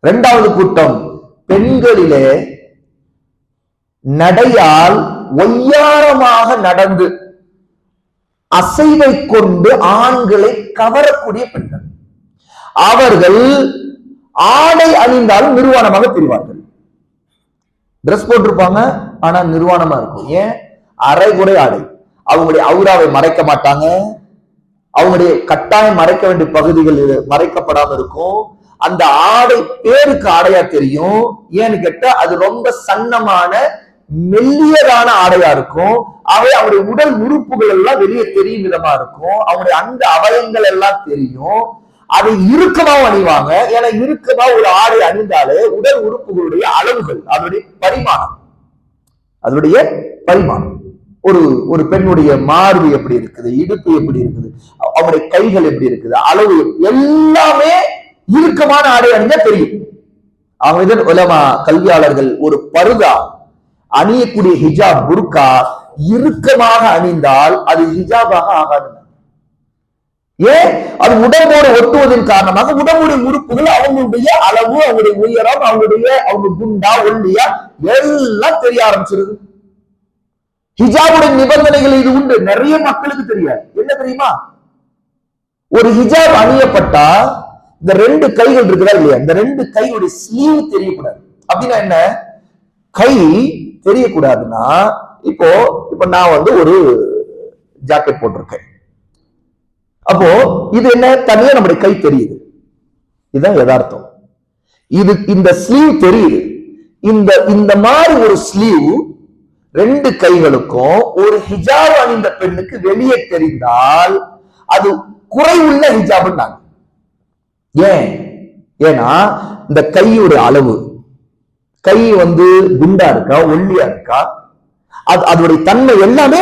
2வது கூட்டம் பெண்களிலே நடையால் ஒய்யாரமாக நடந்து அசைவை கொண்டு ஆண்களை கவரக்கூடிய பெண்கள். அவர்கள் ஆடை அணிந்தாலும் நிர்வாணமாக தெரிவார்கள். டிரெஸ் போட்டிருப்பாங்க, ஆனா நிர்வாணமா இருக்கும். ஏன்? அரைகுறை ஆடை. அவங்களுடைய அவுராவை மறைக்க மாட்டாங்க. அவங்களுடைய கட்டாயம் மறைக்க வேண்டிய பகுதிகள் மறைக்கப்படாம இருக்கும். அந்த ஆடை பேருக்கு ஆடையா தெரியும். ஏன்னு கேட்டா அது ரொம்ப சன்னமான மெல்லியதான ஆடையா இருக்கும். அவை அவருடைய உடல் உறுப்புகள் எல்லாம் வெளியே தெரியும் விதமா இருக்கும். அவங்களுடைய அந்த அவயங்கள் எல்லாம் தெரியும். அதை இறுக்கமாக அணிவாங்க. ஏன்னா இறுக்கமா ஒரு ஆடை அணிந்தாலே உடல் உறுப்புகளுடைய அளவுகள், அதனுடைய பரிமாணம் ஒரு பெண்ணுடைய மார்பு எப்படி இருக்குது, இடுப்பு எப்படி இருக்குது, அவங்களுடைய கைகள் எப்படி இருக்குது, அளவு எல்லாமே இறுக்கமான ஆடை அணிந்தா தெரியும். அவங்க உலமா கல்வியாளர்கள் ஒரு பருதா அணியக்கூடிய ஹிஜாப் புர்கா இறுக்கமாக அணிந்தால் அது ஹிஜாபாக ஆகாது. ஏன்? அது உடம்போடு ஒட்டுவதன் காரணமாக உடம்புடைய உறுப்புகள் அவங்களுடைய அளவு, அவங்களுடைய உயரம், அவங்க குண்டா ஒல்லியா எல்லாம் தெரிய ஆரம்பிச்சிருது. ஹிஜாபுடைய நிபந்தனைகள் இது உண்டு, நிறைய மக்களுக்கு தெரியாது. என்ன தெரியுமா? ஒரு ஹிஜாப் அணியப்பட்டா இந்த 2 கைகள் இருக்குதா இல்லையா, இந்த 2 கையுடைய ஸ்லீவ் தெரியக்கூடாது. அப்படின்னா என்ன? கை தெரியக்கூடாதுன்னா, இப்போ நான் ஒரு ஜாக்கெட் போட்டிருக்கேன், அப்போ இது என்ன, தனியா நம்முடைய கை தெரியுது, இதுதான் யதார்த்தம். இது இந்த ஸ்லீவ் தெரியுது. இந்த மாதிரி ஒரு ஸ்லீவ் ரெண்டு கைகளுக்கும் ஒரு ஹிஜாப் அணிந்த பெண்ணுக்கு வெளியே தெரிந்தால் அது குறைவுள்ள ஹிஜாப். ஏன்னா இந்த கையுடைய அளவு, கை குண்டா இருக்கா ஒல்லியா இருக்கா, அதோடைய தன்மை எல்லாமே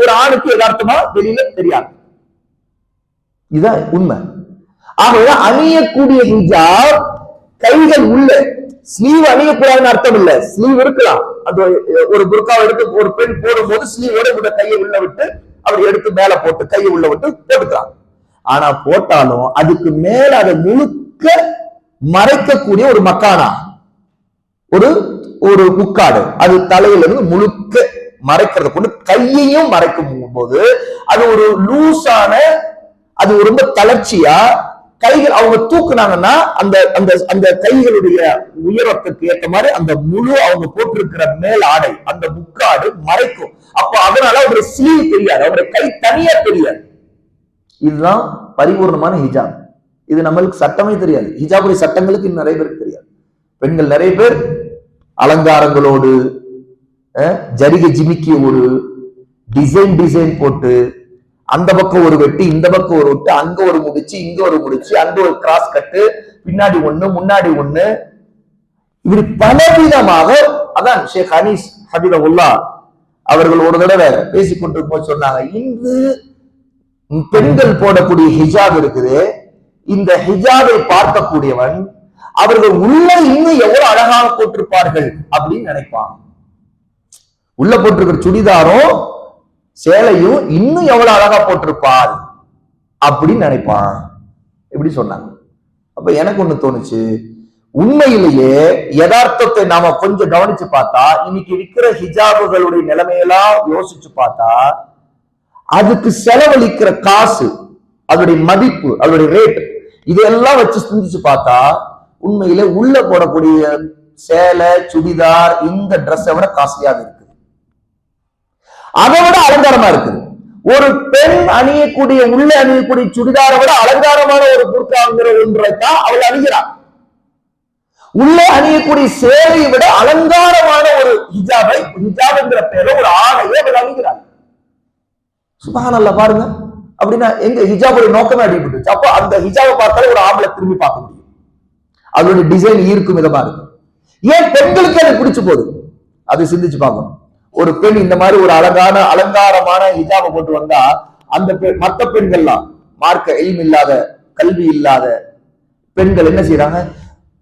ஒரு ஆணுக்கு யதார்த்தமா வெளியில தெரியாது. இதுதான் உண்மை. ஆகவே அணியக்கூடிய ஹிஜாப் கைகள் உள்ள ஸ்லீவ் அணியக்கூடாதுன்னு அர்த்தம் இல்ல. ஸ்லீவ் இருக்கலாம். அது ஒரு புர்காவை எடுத்து ஒரு பெண் போடும் போது ஸ்லீவோட கையை உள்ள விட்டு அவர் எடுத்து மேல போட்டு கையை உள்ள விட்டு போட்டுக்கலாம். ஆனா போட்டாலும் அதுக்கு மேல அதை முழுக்க மறைக்கக்கூடிய ஒரு மக்கானா, ஒரு முக்காடு, அது தலையிலிருந்து முழுக்க மறைக்கிறத கொண்டு கையையும் மறைக்கும் போது அது ஒரு லூஸான, அது ரொம்ப தளர்ச்சியா, கைகள் அவங்க தூக்குனாங்கன்னா அந்த அந்த அந்த கைகளுடைய உயரத்துக்கு ஏற்ற மாதிரி அந்த முழு அவங்க போட்டிருக்கிற மேல் ஆடை அந்த முக்காடு மறைக்கும். அப்ப அதனால அவருடைய ஸ்லீவ் தெரியாது, அவருடைய கை தனியா தெரியாது. இதுதான் பரிபூர்ணமான ஹிஜாப். இது நம்மளுக்கு சட்டமே தெரியாது. ஹிஜாபுடைய சட்டங்களுக்கு இன்னும் நிறைய பேருக்கு தெரியாது. பெண்கள் நிறைய பேர் அலங்காரங்களோடு, ஜரிகை ஜிமிக்கியோடு, டிசைன் போட்டு, அந்த பக்கம் ஒரு வெட்டி, இந்த பக்கம் ஒரு வெட்டு, அங்க ஒரு முடிச்சு, இங்க ஒரு முடிச்சு, அங்க ஒரு கிராஸ் கட்டு, பின்னாடி ஒண்ணு முன்னாடி ஒண்ணு, இப்படி பலவிதமாக. அதான் ஷேக் அனீஸ் ஹபிபுல்லாஹ் அவர்கள் ஒரு தடவை பேசிக் கொண்டிருக்கும் சொன்னாங்க, இன்று பெண்கள் போடக்கூடிய ஹிஜாப் இருக்குது, இந்த ஹிஜாபை பார்க்கக்கூடியவன் அவர்கள் உள்ள இன்னும் எவ்வளவு அழகாக போட்டிருப்பார்கள் அப்படின்னு நினைப்பான். உள்ள போட்டிருக்கிற சுடிதாரும் சேலையும் இன்னும் எவ்வளவு அழகா போட்டிருப்பார் அப்படின்னு நினைப்பான். இப்படி சொன்னாங்க. அப்ப எனக்கு ஒண்ணு தோணுச்சு, உண்மையிலேயே யதார்த்தத்தை நாம கொஞ்சம் கவனிச்சு பார்த்தா, இன்னைக்கு இருக்கிற ஹிஜாபுகளுடைய நிலைமையெல்லாம் யோசிச்சு பார்த்தா, அதுக்கு செலவழிக்கிற காசு, அதோடைய மதிப்பு, அதோடைய ரேட், இதெல்லாம் வச்சு சிந்திச்சு பார்த்தா உண்மையில உள்ள போடக்கூடிய சேலை சுடிதார் இந்த ட்ரெஸ்ஸை விட காஸ்ட்லியாக இருக்கு, அதை விட அலங்காரமா இருக்குது. ஒரு பெண் அணியக்கூடிய உள்ள அணியக்கூடிய சுடிதாரை விட அலங்காரமான ஒரு புர்காங்கிற ஒன்றைத்தான் அவள் அணிகிறார். உள்ள அணியக்கூடிய சேலையை விட அலங்காரமான ஒரு ஹிஜாபை, ஹிஜாப் என்கிற பேர ஒரு ஆடையை அவள் அணிகிறார். சுப்ஹானல்லாஹ், பாருங்க. அப்படின்னா எங்க ஹிஜாபுடைய நோக்கமே அடிபட்டுச்சு. அப்போ அந்த ஹிஜாபை பார்த்தாலே ஒரு ஆம்பளை திரும்பி பார்க்க முடியும். அதோடைய டிசைன் ஈர்க்கும் விதமா இருக்கு. ஏன் பெண்களுக்கு அது பிடிச்சு போகுது, அதை சிந்திச்சு பார்க்கணும். ஒரு பெண் இந்த மாதிரி ஒரு அலங்காரமான ஹிஜாபை போட்டு வந்தா அந்த மற்ற பெண்கள்லாம் மார்க்க எய்ம் இல்லாத, கல்வி இல்லாத பெண்கள் என்ன செய்யறாங்க,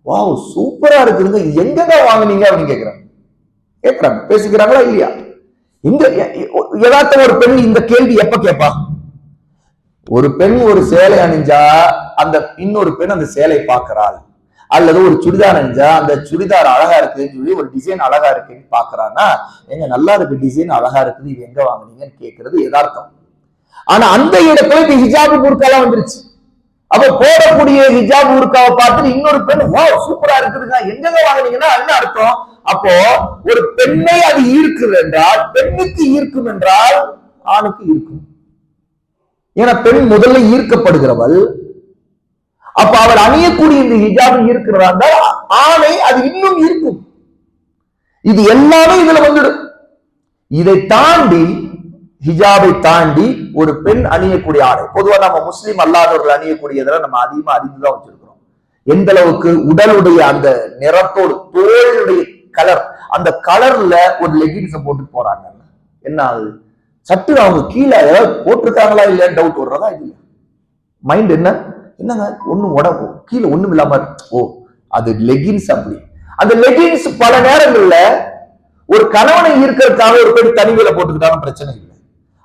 வாவ் சூப்பரா இருக்குதுங்க, எங்கங்க வாங்குனீங்க அப்படின்னு கேட்கிறாங்க. பேசிக்கிறாங்களா இல்லையா? இந்த யதார்த்தம் ஒரு பெண் இந்த கேள்வி எப்ப கேட்பா? ஒரு பெண் ஒரு சேலை அணிஞ்சா அந்த இன்னொரு பெண் அந்த சேலை பார்க்கிறாள், அல்லது ஒரு சுடிதார் அணிஞ்சா அந்த சுடிதார் அழகா இருக்குன்னு சொல்லி ஒரு டிசைன் அழகா இருக்குன்னு பாக்குறான்னா, எங்க நல்லா இருக்கு டிசைன் அழகா இருக்குது, இது எங்க வாங்குனீங்கன்னு கேட்கறது யதார்த்தம். ஆனா அந்த இடத்துல இந்த ஹிஜாபு புர்காலாம் வந்துருச்சு. அப்ப போடக்கூடிய ஹிஜாப் புர்காவை பார்த்துட்டு இன்னொரு பெண் வாவ் சூப்பரா இருக்குதுங்க, எங்க வாங்குனீங்கன்னா என்ன அர்த்தம்? அப்போ ஒரு பெண்ணை அது ஈர்க்குது என்றால், பெண்ணுக்கு ஈர்க்கும் என்றால் ஆணுக்கு ஈர்க்கும். ஏன்னா பெண் முதல்ல ஈர்க்கப்படுகிறவள். அப்ப அவள் அணியக்கூடிய இந்த ஹிஜாபை ஈர்க்கிறதா இருந்தால் ஆணை அது இன்னும் ஈர்க்கும். இது எல்லாமே இதுல வந்துடும். இதை தாண்டி, ஹிஜாபை தாண்டி ஒரு பெண் அணியக்கூடிய ஆடை, பொதுவா நம்ம முஸ்லீம் அல்லாதவர்கள் அணியக்கூடியதெல்லாம் நம்ம அதிகமா அறிந்துதான் வச்சிருக்கிறோம். எந்த அளவுக்கு உடலுடைய அந்த நிறத்தோடு, தோளுடைய கலர், அந்த கலர்ல ஒரு லெகின்ஸை போட்டு போறாங்க. என்ன ஆகுது, சட்டு அவங்க கீழே ஏதாவது போட்டிருக்காங்களா இல்லையான்னு டவுட் வர்றதா இல்லையா? மைண்ட் என்னங்க ஒண்ணும் உடம்பு கீழே ஒண்ணும் இல்லாம, ஓ அது லெகின்ஸ். அப்படி அந்த லெகின்ஸ் பல நேரங்கள்ல ஒரு கணவனை ஈர்க்கிறதுக்காக ஒரு பெண் தனிமையில போட்டுக்கிட்டாலும் பிரச்சனை இல்லை.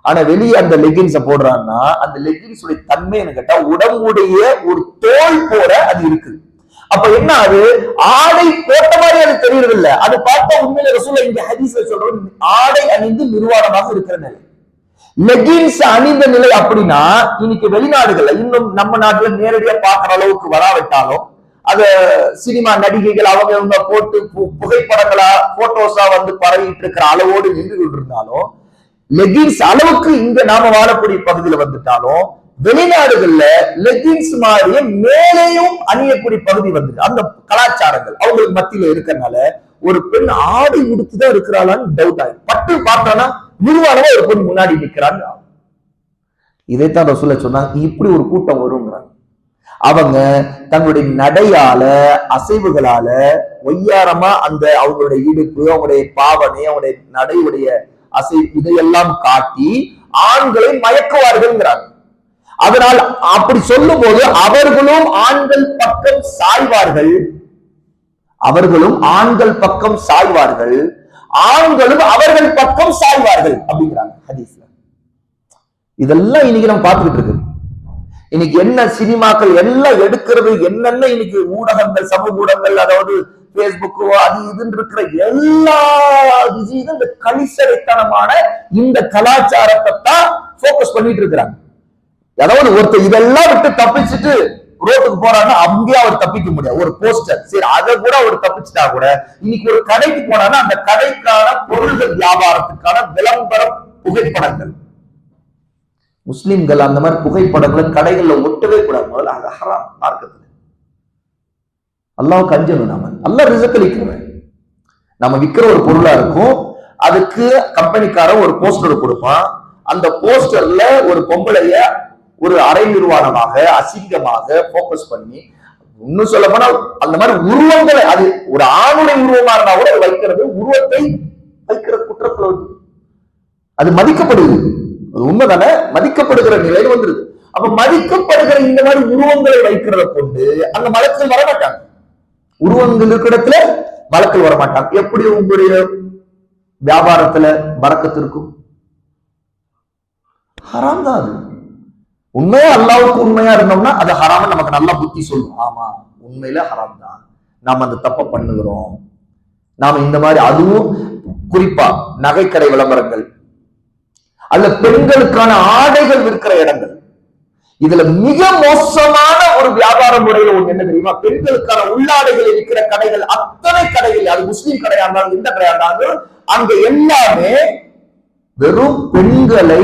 ஆனா வெளியே அந்த லெகின்ஸை போடுறான்னா அந்த லெகின்ஸ் உடைய தன்மை என்ன கேட்டா உடம்புடைய ஒரு தோல் போல அது இருக்குது. அப்ப என்ன, அது ஆடை போட்ட மாதிரி அது தெரியறது இல்லை. அது பார்த்தா உண்மையில ரசூலுல்லாஹ் இங்க ஹதீஸ்ல சொல்றது ஆடை அணிந்து நிர்வாணமாக இருக்கிற நிலை, லெகின்ஸ் அணிந்த நிலை. அப்படின்னா இன்னைக்கு வெளிநாடுகள்ல, இன்னும் நம்ம நாட்டுல நேரடியா பார்க்கிற அளவுக்கு வராவிட்டாலும், அத சினிமா நடிகைகள் அவங்க போட்டு புகைப்படங்களா போட்டோஸா பரவிட்டு இருக்கிற அளவோடு நின்று கொண்டிருந்தாலும், லெகின்ஸ் அளவுக்கு இங்க நாம வாழக்கூடிய பகுதியில வந்துட்டாலும் வெளிநாடுகள்ல லெகின்ஸ் மாதிரியே மேலேயும் அணியக்கூடிய பகுதி வந்து அந்த கலாச்சாரங்கள் அவங்களுக்கு மத்தியில இருக்கிறதுனால ஒரு பெண் ஆடை உடுத்துதான் இருக்கிறாளான்னு டவுட் ஆகும். பட்டு பார்த்தானா நிர்வாணமா ஒரு பெண் முன்னாடி நிற்கிறாங்க. இதைத்தான் ரசூலுல்லாஹ் சொன்னாங்க, இப்படி ஒரு கூட்டம் வருங்கிறாங்க. அவங்க தங்களுடைய நடையால அசைவுகளால ஒய்யாரமா அந்த அவங்களுடைய இடுப்பு, அவங்களுடைய பாவனை, அவங்களுடைய நடையுடைய அசை இதையெல்லாம் காட்டி ஆண்களை மயக்குவார்கள். அதனால் அப்படி சொல்லும் போது அவர்களும் ஆண்கள் பக்கம் சாய்வார்கள், ஆண்களும் அவர்கள் பக்கம் சாய்வார்கள் அப்படிங்கிறாங்க ஹதீஸ்ல. இதெல்லாம் இன்னைக்கு நம்ம பார்த்துக்கிட்டு இருக்கு. இன்னைக்கு என்ன சினிமாக்கள் எல்லாம் எடுக்கிறது, என்னென்ன இன்னைக்கு ஊடகங்கள், சமூக ஊடகங்கள், அதாவது பேஸ்புக்கோ அது இதுன்னு இருக்கிற எல்லா விஷயம் இந்த கலிசரைத்தனமான இந்த கலாச்சாரத்தை தான் போக்கஸ் பண்ணிட்டு இருக்கிறாங்க. அதாவது ஒருத்தர் இதெல்லாம் விட்டு தப்பிச்சுட்டு ரோட்டுக்கு போறாங்கன்னா அங்கேயே அவர் தப்பிக்க முடியாது. ஒரு போஸ்டர் சரி அதை கூட அவர் தப்பிச்சுட்டா கூட இன்னைக்கு ஒரு கடைக்கு போனாங்கன்னா அந்த கடைக்கான பொருள்கள் வியாபாரத்துக்கான விளம்பரம் புகைப்படங்கள், முஸ்லிம்கள் அந்த மாதிரி புகைப்படங்களை கடைகள்ல ஒட்டவே கூடாது. முதல்ல அது ஹராம் மார்க்கத்துல. அல்லாஹ்வுக்கு அஞ்சணும். நாம அல்லாஹ் ரிஸ்க் அளிக்கிறவன். நம்ம விற்கிற ஒரு பொருளா இருக்கும், அதுக்கு கம்பெனிக்காரன் ஒரு போஸ்டர் கொடுப்பான். அந்த போஸ்டர்ல ஒரு பொம்பளைய ஒரு அரை நிர்வாணமாக அசிங்கமாக போக்கஸ் பண்ணி, இன்னும் சொல்ல போனா அந்த மாதிரி உருவங்களை, அது ஒரு ஆணுடைய உருவமா இருந்தா கூட வைக்கிறது, உருவத்தை வைக்கிற குற்றத்துல வந்து அது மதிக்கப்படுது. அது உண்மைதானே, மதிக்கப்படுகிற நிலையில் வந்துருது. அப்ப மதிக்கப்படுகிற இந்த மாதிரி உருவங்களை வைக்கிறத கொண்டு அங்க மலக்கள் வரமாட்டாங்க. உருவங்கள் இருக்கிற இடத்துல மலக்கள் வரமாட்டாங்க. எப்படி உங்களுடைய வியாபாரத்துல பரக்கத்து இருக்கும்? ஹராம் தான் அது. உண்மையா அல்லாஹ்வுக்கு உண்மையா இருந்தோம்னா அது ஹராம் நமக்கு நல்லா புத்தி சொல்லும். ஆமா உண்மையில ஹராம் தான், நாம அந்த தப்பை பண்ணுகிறோம். நாம இந்த மாதிரி, அதுவும் குறிப்பா நகைக்கடை விளம்பரங்கள் அல்ல பெண்களுக்கான ஆடைகள் விற்கிற இடங்கள், இதுல மிக மோசமான ஒரு வியாபார முறையில ஒண்ணு என்ன தெரியுமா? பெண்களுக்கான உள்ளாடைகள் இருக்கிற கடைகள், அத்தனை கடைகள், அது முஸ்லீம் கடையா இருந்தாலும் இந்த கடையா இருந்தாலும் அங்க எல்லாமே வெறும் பெண்களை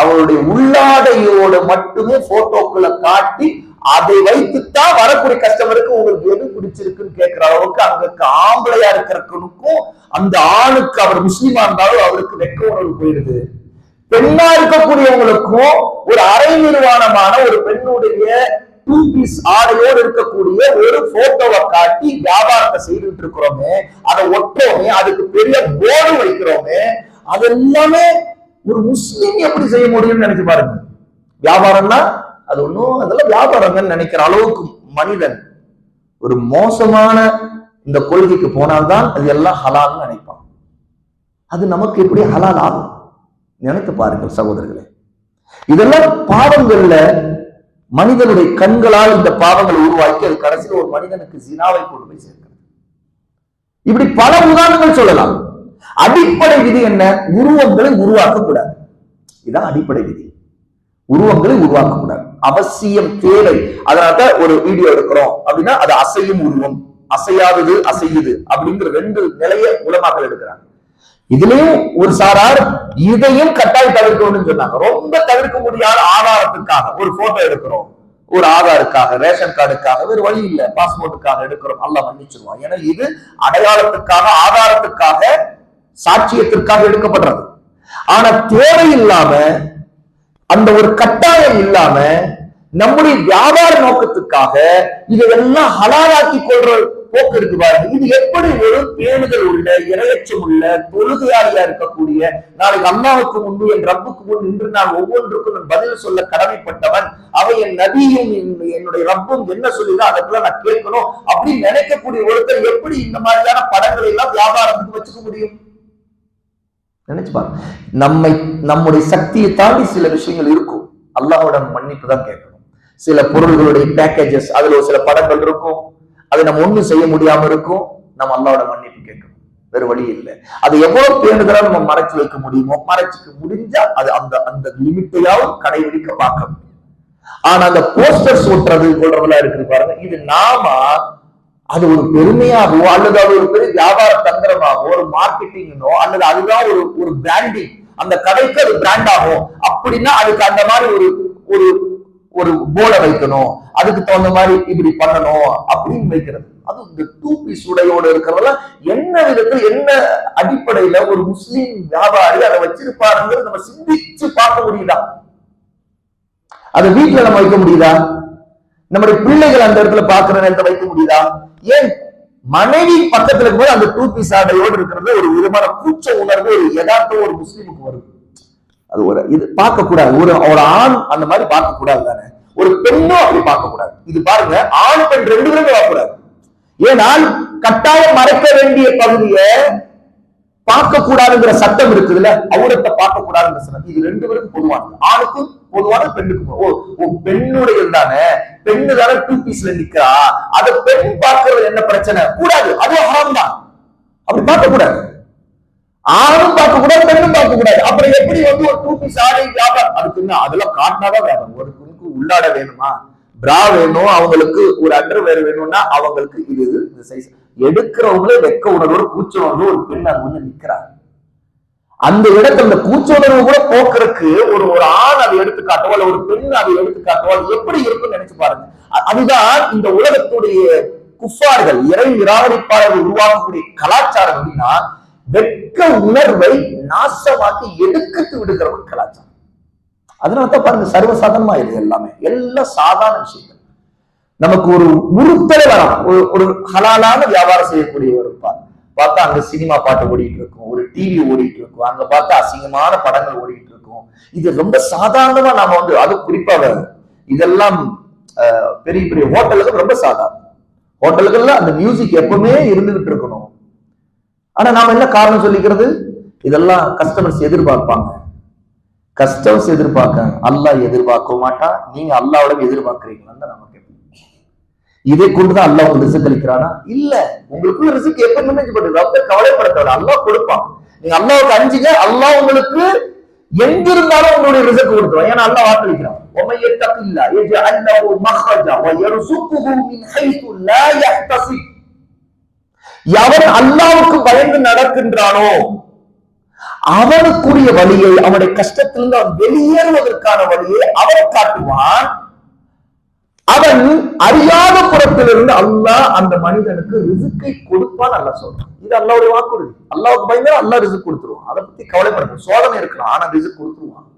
அவருடைய உள்ளாடையோடு மட்டுமே போட்டோக்களை காட்டி அதை வைத்துத்தான் வரக்கூடிய கஸ்டமருக்கு உங்களுக்கு எது பிடிச்சிருக்குன்னு கேட்கிற அளவுக்கு அங்க ஆம்பளையா இருக்கிறவனுக்கும் அந்த ஆணுக்கு, அவர் முஸ்லீமா இருந்தாலும் அவருக்கு வெட்க உணர்வு போயிடுது. பெண்ணா இருக்கக்கூடியவங்களுக்கும் ஒரு அரை நிர்வாணமான ஒரு பெண்ணுடைய 2 பீஸ் ஆடையோடு இருக்கக்கூடிய ஒரு போட்டோவை காட்டி வியாபாரத்தை செய்துட்டு இருக்கிறோமே, அதை ஒட்டுறோமே, அதுக்கு பெரிய போர்டு வைக்கிறோமே, அது எல்லாமே ஒரு முஸ்லீம் எப்படி செய்ய முடியும்னு நினைச்சு பாருங்க. வியாபாரம்னா அது ஒண்ணும் அதெல்லாம் வியாபாரம் நினைக்கிற அளவுக்கு மனிதன் ஒரு மோசமான இந்த கொள்கைக்கு போனால்தான் அது எல்லாம் ஹலால்னு நினைப்பான். அது நமக்கு எப்படி ஹலால் ஆகும் நினைத்து பாருங்கள் சகோதரர்களே. இதெல்லாம் பாவங்கள்ல மனிதனுடைய கண்களால் இந்த பாவங்களை உருவாக்கி அது கடைசியில் ஒரு மனிதனுக்கு ஜினாவை கொண்டு போய் சேர்க்கிறது. இப்படி பல உதாரணங்கள் சொல்லலாம். அடிப்படை விதி என்ன? உருவங்களை உருவாக்கக்கூடாது. இதான் அடிப்படை விதி. உருவங்களை உருவாக்கக்கூடாது, அவசியம் தேவை. அதனால ஒரு வீடியோ எடுக்கிறோம் அப்படின்னா அது அசையும் உருவம், அசையாதது அசையுது அப்படிங்கிற 2 நிலைய உலமாக்கள் எடுக்கிறாங்க. இதுலயும் ஒரு சாரார் இதையும் கட்டாயம் தவிர்க்கணும்னு சொன்னாங்க. ரொம்ப தவிர்க்க முடியாத ஆதாரத்துக்காக ஒரு போட்டோ எடுக்கிறோம், ஒரு ஆதாருக்காக, ரேஷன் கார்டுக்காக, வேறு வழி இல்ல, பாஸ்போர்ட்டுக்காக எடுக்கிறோம், அல்லாஹ் மன்னிச்சிருவான். ஏன்னா இது அடையாளத்துக்காக, ஆதாரத்துக்காக, சாட்சியத்திற்காக எடுக்கப்படுறது. ஆனா தேவையில்லாம, அந்த ஒரு கட்டாயம் இல்லாம நம்முடைய வியாபார நோக்கத்துக்காக இதையெல்லாம் ஹலாலாக்கி கொள்ற போக்கு இருக்கு பாருங்க. இது எப்படி ஒரு பேணுதல் உள்ள, இரையச்சம் உள்ள, தொழுகையாளியா இருக்கக்கூடிய, நாளைக்கு அல்லாஹ்வுக்கு முன்பு என் ரப்புக்கு முன் நின்று நான் ஒவ்வொன்றுக்கும் பதில் சொல்ல கடமைப்பட்டவன், அவை என் நபியும் என்னுடைய ரப்பும் என்ன சொல்லிதான் அதற்குள்ள நான் கேட்கணும் அப்படின்னு நினைக்கக்கூடிய ஒருத்தர் எப்படி இந்த மாதிரியான படங்களை எல்லாம் வியாபாரத்துக்கு வச்சுக்க முடியும்? நினைச்சு பாருங்க. நம்முடைய சக்தியை தாண்டி சில விஷயங்கள் இருக்கும். அல்லாஹ்வோட மன்னிப்பு தான் கேட்கணும். சில பொருள்களுடைய பேக்கேஜஸ், அதுல சில படங்கள் இருக்கும், அதை நம்ம ஒண்ணும் செய்ய முடியாம இருக்கும், நம்ம அல்லாஹ்வோட மன்னிப்பு கேட்கணும். வேறு வழி இல்லை. அது எவ்வளவு பேருந்தா நம்ம மறைச்சு வைக்க முடியுமோ மறைச்சுக்க முடிஞ்சா அது அந்த லிமிட்டையாவது கடைபிடிக்க பார்க்கணும். ஆனா அந்த போஸ்டர்ஸ் ஒட்டுறது கொள்றதெல்லாம் இருக்குது பாருங்க, இது நாம அது ஒரு பெருமையாகவோ அல்லது அது ஒரு பெரிய வியாபார தந்திரமாகவோ, ஒரு மார்க்கெட்டிங்கோ, அல்லது அதுதான் ஒரு பிராண்டிங், அந்த கடைக்கு அது பிராண்ட் ஆகும் அப்படின்னா அதுக்கு அந்த மாதிரி ஒரு ஒரு போர்டை வைக்கணும், அதுக்கு தகுந்த மாதிரி இப்படி பண்ணணும் அப்படின்னு வைக்கிறது. அது இந்த டூ பீஸ் உடையோடு இருக்கிறதெல்லாம் என்ன விதத்துல என்ன அடிப்படையில ஒரு முஸ்லீம் வியாபாரி அதை வச்சிருப்பாருங்கிறது நம்ம சிந்திச்சு பார்க்க முடியுதா? அதை வீட்டுல நம்ம வைக்க முடியுதா? நம்முடைய பிள்ளைகள் அந்த இடத்துல பாக்குற நேரத்தை வைக்க முடியுதா? ஏன் மனைவி பக்கத்துல இருக்கும்போது அந்த டூ பீஸ் ஆடையோடு இருக்கிறது ஒரு விதமான கூச்ச உணர்வு, ஒரு யதார்த்தம் ஒரு முஸ்லீமுக்கு வருது. அது ஒரு இது பார்க்க கூடாது. ஒரு ஆண் அந்த மாதிரி பார்க்க கூடாது தானே, ஒரு பெண்ணும் அப்படி பார்க்க கூடாது. இது பாருங்க, ஆண் பெண் ரெண்டு பேரும் பார்க்க கூடாது. ஏனால் கட்டாயம் மறைக்க வேண்டிய பகுதியை பார்க்க கூடாதுங்கிற சட்டம் இருக்குதுல்ல, அவுரத்தை பார்க்க கூடாதுங்கிற சட்டம். இது ரெண்டு பேரும் பொதுவானது, ஆணுக்கும் பொதுவான பெண்ணுக்கும். பெண்ணுடைய தானே, பெண்ணு தானே டூ பீஸ்ல நிக்கிறா, அதை பெண் பார்க்கறது என்ன பிரச்சனை? கூடாது, அது ஹராம் தான். அப்படி பார்க்க கூடாது. ஆணும் பார்க்க கூடாது, பெண்ணும் பார்க்க கூடாது. அப்புறம் எப்படி வந்து ஒரு டூ பீஸ் ஆடை வியாபாரம்? அதுக்கு என்ன, அதெல்லாம் காட்டினாதான் வியாபாரம். ஒரு பெண்ணுக்கு உள்ளாட வேணுமா, பிரா வேணும், அவங்களுக்கு ஒரு அண்டர்வேர் வேணும்னா அவங்களுக்கு இது இந்த சைஸ் எடுக்கிறவங்களே வெக்க உணர்வோடு கூச்ச உணர்வு ஒரு பெண் அங்க வந்து நிக்கிறாங்க. அந்த இடத்துல அந்த கூச்ச உணர்வு கூட போக்குறதுக்கு ஒரு ஆண் அதை எடுத்து காட்டவோ இல்ல ஒரு பெண் அதை எடுத்து காட்டவோ அது எப்படி இருக்குன்னு நினைச்சு பாருங்க. அதுதான் இந்த உலகத்துடைய குஃபார்கள், இறை நிராகரிப்பாளர்கள் உருவாக்கக்கூடிய கலாச்சாரம். அப்படின்னா வெட்க உணர்வை நாசமாக்கி எடுக்கத்து விடுகிற ஒரு கலாச்சாரம். அதனாலதான் பாருங்க சர்வசாதாரணமா இது எல்லாமே எல்லாம் சாதாரண விஷயங்கள். நமக்கு ஒரு உறுத்தலை வரும். ஒரு ஹலாலான வியாபாரம் செய்யக்கூடியவர் இருப்பார், பார்த்தா அங்க சினிமா பாட்டு ஓடிட்டு இருக்கும், ஒரு டிவி ஓடிட்டு இருக்கும், அங்க பார்த்தா அசிங்கமான படங்கள் ஓடிட்டு இருக்கும். இது ரொம்ப சாதாரணமா நாம வந்து, அது குறிப்பாக இதெல்லாம் பெரிய பெரிய ஹோட்டலுக்கு ரொம்ப சாதாரணம். ஹோட்டலுக்கெல்லாம் அந்த மியூசிக் எப்பவுமே இருந்துகிட்டு இருக்கணும். ஆனா நாம என்ன காரணம் சொல்லிக்கிறது? இதெல்லாம் கஸ்டமர்ஸ் எதிர்பார்ப்பாங்க. கஸ்டமர்ஸ் எதிர்பார்க்க அல்லாஹ் எதிர்பார்க்க மாட்டா, நீங்க அல்லாஹ்விடம் எதிர்பார்க்கிறீங்களான்னு தான் நம்ம கேட்போம். இதை கொண்டுதான் அல்லாஹ் உங்களுக்கு ரிஸ்க் அளிக்கிறானா? இல்ல, உங்களுக்கு ரிஸ்க் எப்ப நினைச்சுப்பட்டது, அப்ப கவலைப்படுத்தவில்லை, அல்லாஹ் கொடுப்பான். நீங்க அல்லாஹ்வுக்கு அஞ்சுங்க, அல்லாஹ் உங்களுக்கு எங்கிருந்தாலும் உங்களுடைய ரிஸ்க் கொடுத்துருவான். ஏன்னா அல்லாஹ் வாக்களிக்கிறான், وَمَن يَتَّقِ اللَّهَ يَجْعَلْ لَهُ مَخْرَجًا وَيَرْزُقْهُ مِنْ حَيْثُ لَا يَحْتَسِبُ. எவன் அல்லாஹ்வுக்கு பயந்து நடக்கின்றானோ அவனுக்குரிய வழியை, அவனுடைய கஷ்டத்திலிருந்து அவன் வெளியேறுவதற்கான வழியை அவன் காட்டுவான். அவன் அறியாத புறத்திலிருந்து அல்லாஹ் அந்த மனிதனுக்கு ரிஸ்கை கொடுப்பான். அல்லாஹ் சொல்றான். இது அல்லாஹ்வுடைய வாக்குறுதி. அல்லாஹ்வுக்கு பயந்தா அல்லாஹ் ரிஸ்க் கொடுத்துருவான். அதை பத்தி கவலைப்படுறது, சோதனை இருக்கலாம், ஆனா ரிஸ்க் கொடுத்துருவான்.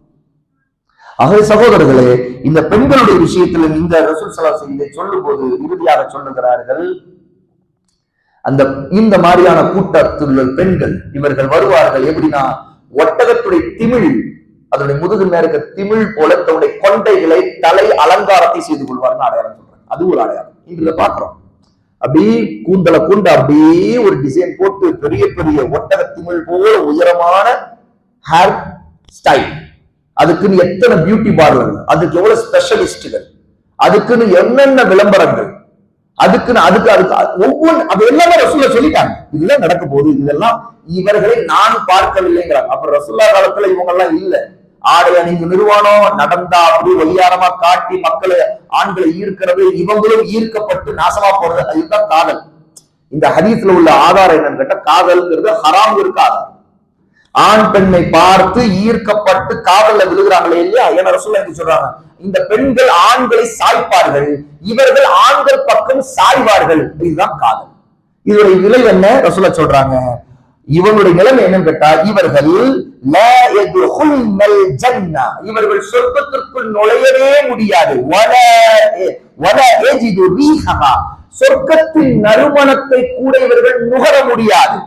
ஆகவே சகோதரர்களே, இந்த பெண்களுடைய விஷயத்தில் இந்த ரசூல் ஸல்லல்லாஹு அலைஹி வஸல்லம் சொல்லும் போது இறுதியாக சொல்லுகிறார்கள், இந்த மாதிரியான கூட்டத்தில் பெண்கள் இவர்கள் வருவார்கள். எப்படின்னா, ஒட்டகத்துடைய திமிழ், அதனுடைய முதுகு மேற்க திமிழ் போல தன்னுடைய கொண்டைகளை, தலை அலங்காரத்தை செய்து கொள்வார்கள். அடையாளம் சொல்றாங்க. அது ஒரு அடையாளம். இன்று பாக்குறோம், அப்படியே கூந்தலை கொண்டு அப்படியே ஒரு டிசைன் போட்டு பெரிய பெரிய ஒட்டக திமிழ் போல உயரமான ஹேர் ஸ்டைல். அதுக்குன்னு எத்தனை பியூட்டி பார்லர்கள், அதுக்கு எவ்வளவு ஸ்பெஷலிஸ்டுகள், அதுக்குன்னு என்னென்ன விளம்பரங்கள், அதுக்கு ஒவ்வொன்று, அது எல்லாமே ரசூலுல்லாஹ் சொல்லிட்டாங்க. இதெல்லாம் நடக்க போகுது, இதெல்லாம் இவர்களை நான் பார்க்கவில்லைங்கிறாங்க. அப்புறம் ரசூலுல்லாஹ் காலத்துல இவங்க எல்லாம் இல்ல. ஆடை அணிந்து நிர்வாணம் நடந்தா அப்படி ஒய்யாரமா காட்டி மக்களை, ஆண்களை ஈர்க்கிறது, இவங்களும் ஈர்க்கப்பட்டு நாசமா போறது, அதுதான் காதல். இந்த ஹதீஸ்ல உள்ள ஆதாரம் என்னன்னு கேட்டா, காதல்ங்கிறது ஹராம் இருக்கு ஆதாரம். ஆண் பெண்ணை பார்த்து ஈர்க்கப்பட்டு காதல்ல விழுகிறாங்களே இல்லையா? ஏன்னா ரசூலுல்லாஹ் என்ன சொல்றாங்க, இந்த பெண்கள் ஆண்களை சாய்ப்பார்கள், இவர்கள் ஆண்கள் பக்கம் சாய்வார்கள். இதுதான் காதல். இதோடைய விளைவு என்ன? ரசூலுல்லாஹ் சொல்றாங்க, இவனுடைய நிலைமை என்னன்னு கேட்டா, இவர்கள் இவர்கள் சொர்க்கத்திற்குள் நுழையவே முடியாது. சொர்க்கத்தின் நறுமணத்தை கூட இவர்கள் நுகர முடியாது.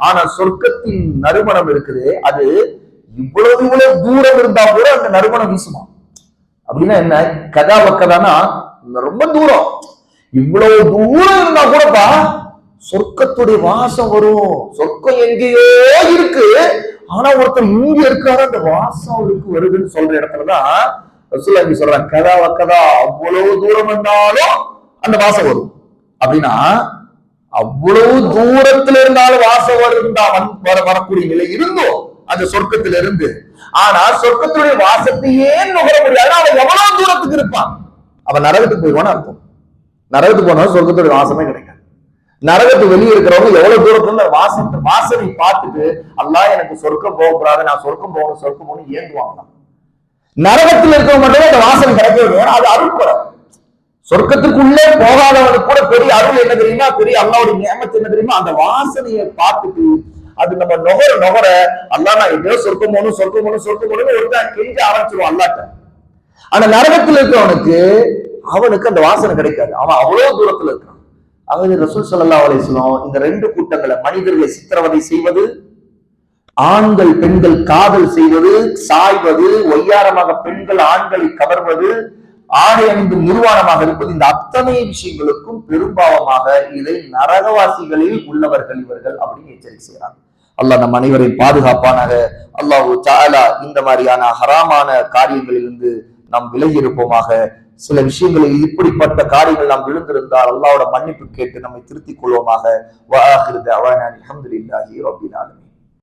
ஆனா சொர்க்கத்தின் நறுமணம் இருக்குது, அது இவ்வளவு தூரம் இருந்தா கூட அந்த நறுமணம் வீசுமா. அப்படின்னா என்ன? கதாவக்கதானா ரொம்ப தூரம், இவ்வளவு தூரம் இருந்தா கூடப்பா சொர்க்கத்துடைய வாசம் வரும். சொர்க்கம் எங்கேயோ இருக்கு, ஆனா ஒருத்தர் இங்க இருக்காரு, அந்த வாசம் அவருக்கு வருதுன்னு சொல்ற இடத்துலதான் ரசூலுல்லாஹ் சொல்றாங்க, கதாவக்கதா அவ்வளவு தூரம் இருந்தாலும் அந்த வாசம் வரும். அப்படின்னா அவ்வளவு தூரத்துல இருந்தாலும் வாசம் வருந்தா வரக்கூடிய நிலை இருந்தோம் அந்த சொர்க்கத்தில இருந்து. ஆனா சொர்க்கத்துடைய வாசத்தையே நுகர முடியாது. அவன் எவ்வளவு தூரத்துக்கு இருப்பான், அவன் நரகத்துக்கு போயிடுவான்னு அர்த்தம். நரகத்துக்கு போனாலும் சொர்க்கத்துடைய வாசமே கிடைக்காது. நரகத்து வெளியே இருக்கிறவங்க எவ்வளவு தூரத்துல இருந்து வாசனை பார்த்துட்டு அல்லாஹ் எனக்கு சொர்க்கம் போகக்கூடாது, நான் சொர்க்கம் போகணும் ஏந்துவாங்க. நரகத்தில் இருக்கிறவங்க மட்டுமே அந்த வாசனை கிடைக்கிறது, அது அருள்படம். சொர்க்கத்துக்குள்ளே போகாதவனுக்கு கூட பெரிய அருள் என்ன தெரியுமா, பெரிய அல்லாவுடைய நியமத்து என்ன தெரியுமா, அந்த வாசனையை பார்த்துட்டு அது நம்ம நுகர அல்லாஹ் நான் எப்படியோ சொர்க்கம் போகணும் ஒருத்தன் கெஞ்ச ஆரம்பிச்சிருவான் அல்லாட்ட. ஆனா நரகத்தில் இருக்கிறவனுக்கு அவனுக்கு அந்த வாசனை கிடைக்காது, அவன் அவ்வளவு தூரத்துல இருக்கான். அதாவது ரசூல் ஸல்லல்லாஹு அலைஹி வஸல்லம் இந்த ரெண்டு கூட்டங்களை, மனிதர்களை சித்திரவதை செய்வது, ஆண்கள் பெண்கள் காதல் செய்வது, சாய்வது, ஒய்யாரமாக பெண்கள் ஆண்களை கவர்வது, ஆடை அணிந்து நிர்வாணமாக இருப்பது, இந்த அத்தனை விஷயங்களுக்கும் பெரும்பாவமாக இதை நரகவாசிகளில் உள்ளவர்கள் இவர்கள் அப்படின்னு எச்சரிக்கை செய்யறாங்க. அல்லாஹ் நம் அனைவரையும் பாதுகாப்பானாக. அல்லாஹு தஆலா இந்த மாதிரியான ஹராமான காரியங்களிலிருந்து நாம் விலகி இருப்போமாக. சில விஷயங்களில் இப்படிப்பட்ட காரியங்கள் நாம் விழுந்திருந்தால் அல்லாஹ்வோட மன்னிப்பு கேட்டு நம்மை திருத்திக் கொள்வோமாக. வஆகிரு தஅவானா அல்ஹம்துலில்லாஹி ரப்பில் ஆலமீன்.